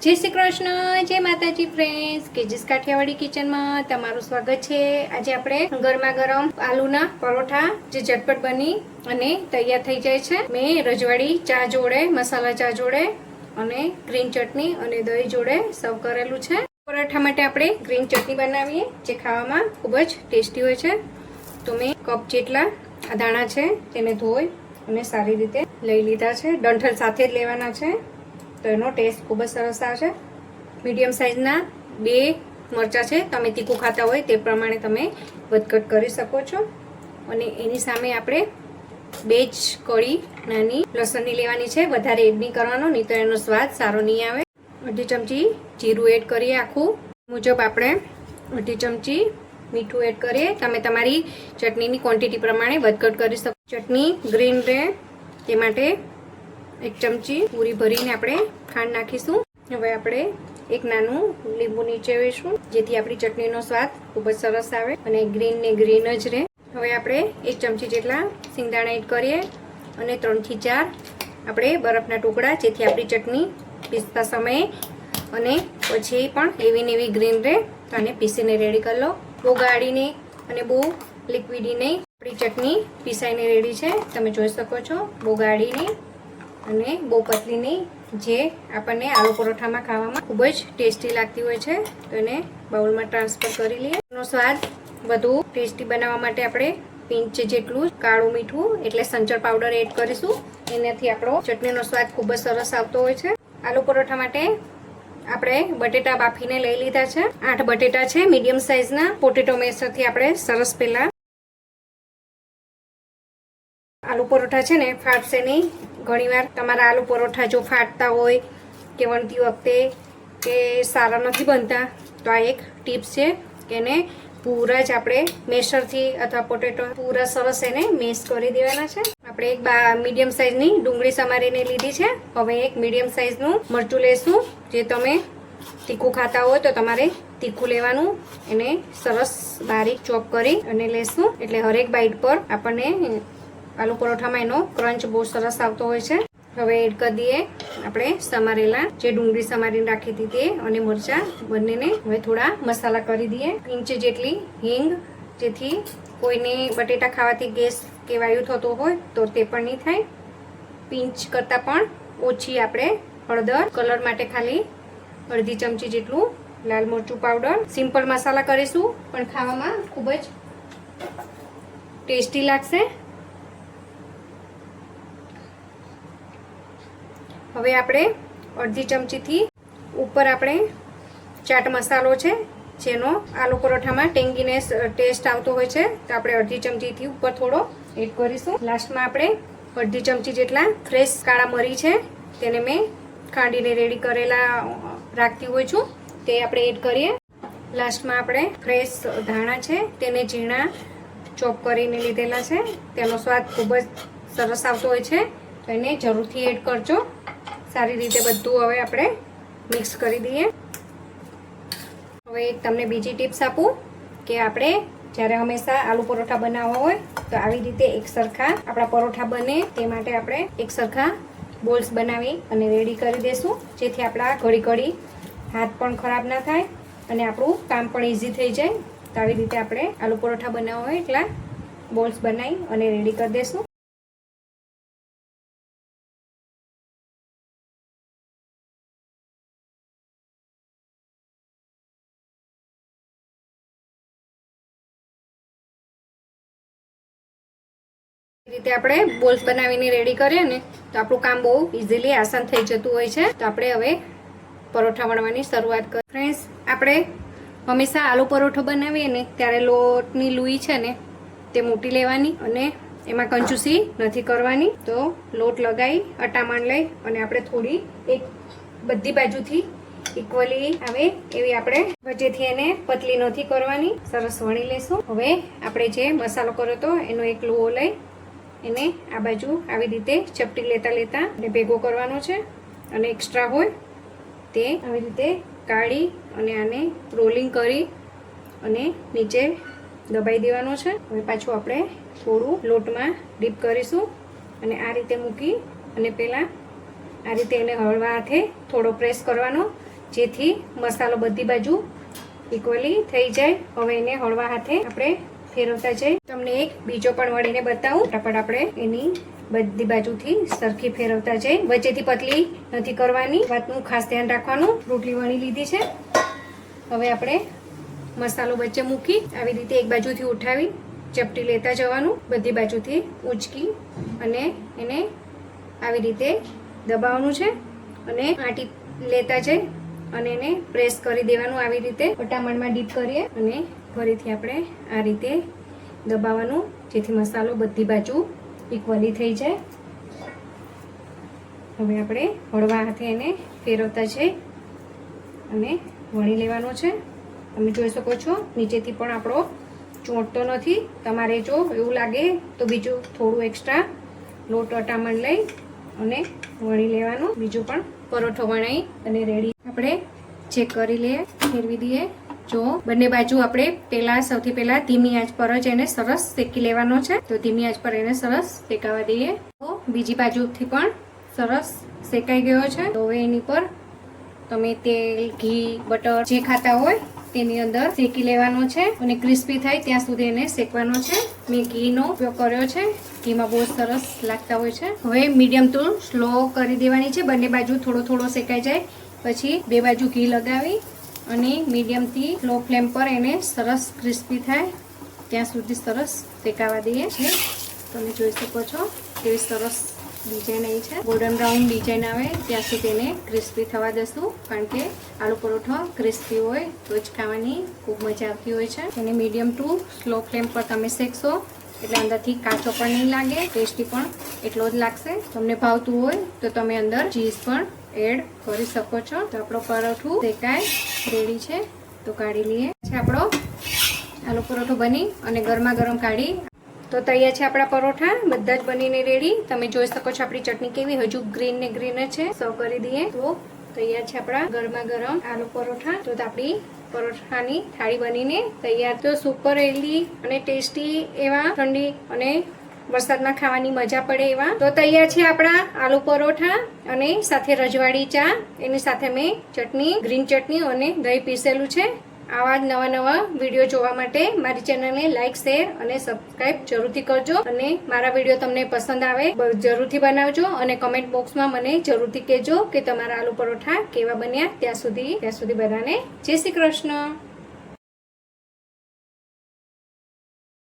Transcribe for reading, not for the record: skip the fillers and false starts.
जय श्री कृष्ण, जय माताजी फ्रेंड्स, केजीस काठियावाड़ी किचन में तमाરું स्वागत है। आज આપણે ગરમા ગરમ આલુના પરોઠા જે ઝટપટ બની અને તૈયાર થઈ જાય છે। મેં રજવાડી ચા જોડે, મસાલા ચા જોડે અને ગ્રીન ચટણી અને દહીં જોડે સર્વ કરેલું છે। પરોઠા માટે આપણે ગ્રીન ચટણી બનાવીએ જે ખાવામાં ખૂબ જ ટેસ્ટી હોય છે। તો મેં કપ જેટલા દાણા છે તેને ધોઈ અને સારી રીતે લઈ લીધા છે। ડંઠલ સાથે જ લેવાના છે तो एनो टेस्ट खूब ज सरस आवशे। मीडियम साइजना 2 मरचा है, तमे तीखू खाता होय ते प्रमाणे तमे वधकट करी सको छो। अने एनी सामे आपणे 2 ज कड़ी नानी लसणनी लेवानी छे, वधारे एड नहीं करवानो, नहीं तो एनो स्वाद सारो नहीं आवे। 1/2 चमची जीरु एड करीए, आखू मुजब आपणे 1/2 चमची मीठू एड करीए। तमे तमारी चटनीनी क्वॉंटिटी प्रमाणे वधकट करी सको। चटनी ग्रीन रहे ते माटे 1 चमची पूरी भरीने आपणे खांड नाखीशुं। हवे आपणे एक नानु લીંબુ નીચેવીશું જેથી આપણી ચટણીનો સ્વાદ ખૂબ જ સરસ આવે અને ગ્રીન ને ગ્રીન જ રહે। હવે આપણે 1 ચમચી જેટલા સિંગદાણા એડ કરીએ અને 3 થી 4 આપણે બરફના ટુકડા, જેથી આપણી ચટણી પીસતા સમયે અને પછી પણ એવી ને એવી ગ્રીન રહે। તો આને પીસીને રેડી કરી લો। બહુ ગાળી નહીં અને બહુ લિક્વિડી નહીં, આપણી ચટણી પીસાઈને રેડી છે। તમે જોઈ શકો છો, બહુ ગાળી નહીં અને બહુ પતલી નહીં, જે આપણને આલુ પરોઠામાં ખાવામાં ખૂબ જ ટેસ્ટી લાગતી હોય છે। તો એને બાઉલમાં ટ્રાન્સફર કરી લઈએ। એનો સ્વાદ વધુ ટેસ્ટી બનાવવા માટે આપણે પિંચ જેટલું કાળું મીઠું એટલે સંચર પાવડર એડ કરીશું। એનાથી આપણો ચટણીનો સ્વાદ ખૂબ જ સરસ આવતો હોય છે। આલુ પરોઠા માટે આપણે બટેટા બાફીને લઈ લીધા છે। 8 બટેટા છે મીડિયમ સાઇઝના। પોટેટો મેશરથી આપણે સરસ પહેલા आलू परोठा है ने फाटशे नहीं। घणीवार तमारा आलू परोठा जो फाटता होय के वणती वखते के सारा नहीं बनता, तो आ एक टिप्स है कि ने पूरा ज आपणे मेशरथी अथवा पोटेटो पूरा सरस एने मेश करी देवाना छे। आपणे एक मीडियम साइजनी डूंगળી समारीने लीधी छे। हवे एक मीडियम साइजनुं मरचुं लेशुं। जे तमे तीखું खाता हो तो तमारे तीखું लेवानुं। एने सरस बारीक चॉप करी अने लेशुं એટલે हरेक बाइट पर आपणे आलू परोठा में एनो क्रंच बहुत सरस आवतो होय छे। हवे एड कर दिए आपणे समारेला जे डूंगળી समारीने राखी हती ते अने मरचा बंनेने। हवे थोड़ा मसाला करी दीए। इंच जेटली हींग, जेथी कोईने बटेटा खावाथी गैस के वायु थतो होय तो ते पण नहीं थाय। पिंच करता पण ओછી आपणे हळदर कलर माटे खाली 1/2 चमची जेटલું लाल मरचું पाउडर। सिम्पल मसाला करीशुं पण खावामां खूब ज टेस्टी लागशे। हवे आपणे 1/2 चमची थी ऊपर आपणे चाट मसालो छे जेनो आलू परोठामां टेंगीनेस टेस्ट आवतो होय छे, तो आपणे 1/2 चमची थी ऊपर थोड़ो एड करीशुं। लास्टमां आपणे 1/2 चमची जेटला फ्रेश काळा मरी छे तेने मैं खांडीने रेडी करेला राखती होय छुं, ते आपणे एड करीए। लास्टमां आपणे फ्रेश धाणा छे तेने झीणा चॉप करीने लीधेला छे। तेनो स्वाद खूब ज सरस आवतो होय छे, तो एने जरूरथी एड करजो। सारी रीते बधुं हवे आपणे मिक्स करी दीए। हवे तमने बीजी टिप्स आपूं के आपणे ज्यारे हमेशा आलू परोठा बनाववा होय तो आवी रीते एक सरखा आपणा परोठा बने ते माटे आपणे एक सरखा बोल्स बनावी अने रेडी करी देशुं, जेथी आपणा घड़ी घड़ी हाथ पण खराब न थाय अने आपणुं काम पण इजी थई जाय। तो आवी रीते आपणे आलू परोठा बनाववा होय એટલા बोल्स बनावी अने रेडी करी देशुं। रीते आपणे बोल्स बनावीने रेडी करीए ने तो आपणुं काम बहु इजीली आसान थई जतुं होय छे। तो आपणे हवे परोठा वणवानी शरूआत करीए। फ्रेंड्स, आपणे हमेशा आलू परोठो बनावीए ने त्यारे लोटनी लूई छे ने ते मोटी लेवानी अने एमां कंजूसी नथी करवानी। तो लोट लगाई अटामण लई अने आपणे थोड़ी एक बधी बाजुथी इक्वली आवे एवी आपणे वच्चेथी एने पतली नथी करवानी, सरस वणी लेशुं। हवे आपणे जे मसालो कर्यो तो एनो एक लोहो लई એને આ બાજુ આવી રીતે ચપટી લેતા લેતા અને ભેગો કરવાનો છે અને એક્સ્ટ્રા હોય તે આવી રીતે કાઢી અને આને રોલિંગ કરી અને નીચે દબાઈ દેવાનો છે। હવે પાછું આપણે થોડું લોટમાં ડીપ કરીશું અને આ રીતે મૂકી અને પહેલાં આ રીતે એને હળવા હાથે થોડો પ્રેસ કરવાનો જેથી મસાલો બધી બાજુ ઇક્વલી થઈ જાય. હવે એને હળવા હાથે આપણે ફેરવતા જઈએ. તમને એક બીજો પણ વળીને બતાવું. ફટાફટ આપણે એની બધી બાજુથી સરખી ફેરવતા જઈએ. વચ્ચેથી પતલી નથી કરવાની, વાતનું ખાસ ધ્યાન રાખવાનું. રોટલી વણી લીધી છે. હવે આપણે મસાલો વચ્ચે મૂકી આવી રીતે એક બાજુથી ઉઠાવી ચપટી લેતા જવાનું, બધી બાજુથી ઉંચકી અને એને આવી રીતે દબાવવાનું છે અને આંટી લેતા જઈ અને એને પ્રેસ કરી દેવાનું. આવી રીતે વટામણમાં ડીપ કરીએ અને ફરીથી આપણે આ રીતે દબાવવાનું, જેથી મસાલો બધી બાજુ ઇક્વલી થઈ જાય. હવે આપણે હળવા હાથે એને ફેરવતા જઈ અને વણી લેવાનો છે. તમે જોઈ શકો છો નીચેથી પણ આપણો ચોંટતો નથી. તમારે જો એવું લાગે તો બીજું થોડું એક્સ્ટ્રા લોટ વટામણ લઈ અને વણી લેવાનું. બીજું પણ પરોઠો વણાઈ અને રેડી આપણે ચેક કરી લઈએ, ફેરવી દઈએ. જો બંને બાજુ આપણે સૌથી પહેલા ધીમી આંચ પર જ એને સરસ શેકી લેવાનો છે. તો ધીમી આંચ પર એને સરસ શેકાવા દઈએ. તો બીજી બાજુથી પણ સરસ શેકાઈ ગયો છે. તો હવે એની પર તમે તેલ, ઘી, બટર જે ખાતા હોય તેની અંદર શેકી લેવાનો છે અને ક્રિસ્પી થાય ત્યાં સુધી એને શેકવાનો છે. મેં ઘીનો ઉપયોગ કર્યો છે. ઘીમાં બહુ સરસ લાગતા હોય છે. હવે મીડિયમ ટુ સ્લો કરી દેવાની છે. બંને બાજુ થોડો થોડો શેકાઈ જાય પછી બે બાજુ ઘી લગાવી અને મીડિયમથી લો ફ્લેમ પર એને સરસ ક્રિસ્પી થાય ત્યાં સુધી સરસ શેકાવા દઈએ છે. તમે જોઈ શકો છો કેવી સરસ ડિઝાઇન આવી છે. ગોલ્ડન બ્રાઉન ડિઝાઇન આવે ત્યાં સુધી એને ક્રિસ્પી થવા દેશું, કારણ કે આલુ પરોઠો ક્રિસ્પી હોય તો જ ખાવાની ખૂબ મજા આવતી હોય છે. એને મીડિયમ ટુ સ્લો ફ્લેમ પર તમે શેકશો એટલે અંદરથી કાચો પણ નહીં લાગે, ટેસ્ટી પણ એટલો જ લાગશે. તમને ભાવતું હોય તો તમે અંદર ચીઝ પણ એડ કરી શકો છો. તો આપણો પરોઠું શેકાય રેડી છે. તો કાઢી લઈએ. આપણો આલુ પરોઠો બની અને ગરમા ગરમ કાઢી તો તૈયાર છે આપણા પરોઠા. બધા જ બનીને રેડી. તમે જોઈ શકો છો આપણી ચટણી કેવી હજુ ગ્રીન ને ગ્રીન છે. સર્વ કરી દઈએ. તો તૈયાર છે આપણા ગરમા ગરમ આલુ પરોઠા. તો આપણી પરોઠાની થાળી બનીને તૈયાર. તો સુપર હેલ્ધી અને ટેસ્ટી એવા ઠંડી અને વરસાદમાં ખાવાની મજા પડે એવા તો તૈયાર છે આપણા આલુ પરોઠા અને સાથે રજવાડી ચા. એની સાથે મેં ચટણી, ગ્રીન ચટણી અને દહીં પીસેલું છે. આવા જ નવા વિડીયો જોવા માટે મારી ચેનલને લાઈક, શેર અને સબસ્ક્રાઇબ જરૂરથી કરજો. અને મારા વિડીયો તમને પસંદ આવે જરૂરથી બનાવજો અને કમેન્ટ બોક્સમાં મને જરૂરથી કહેજો કે તમારા આલુ પરોઠા કેવા બન્યા. ત્યાં સુધી બધાને જય શ્રી કૃષ્ણ.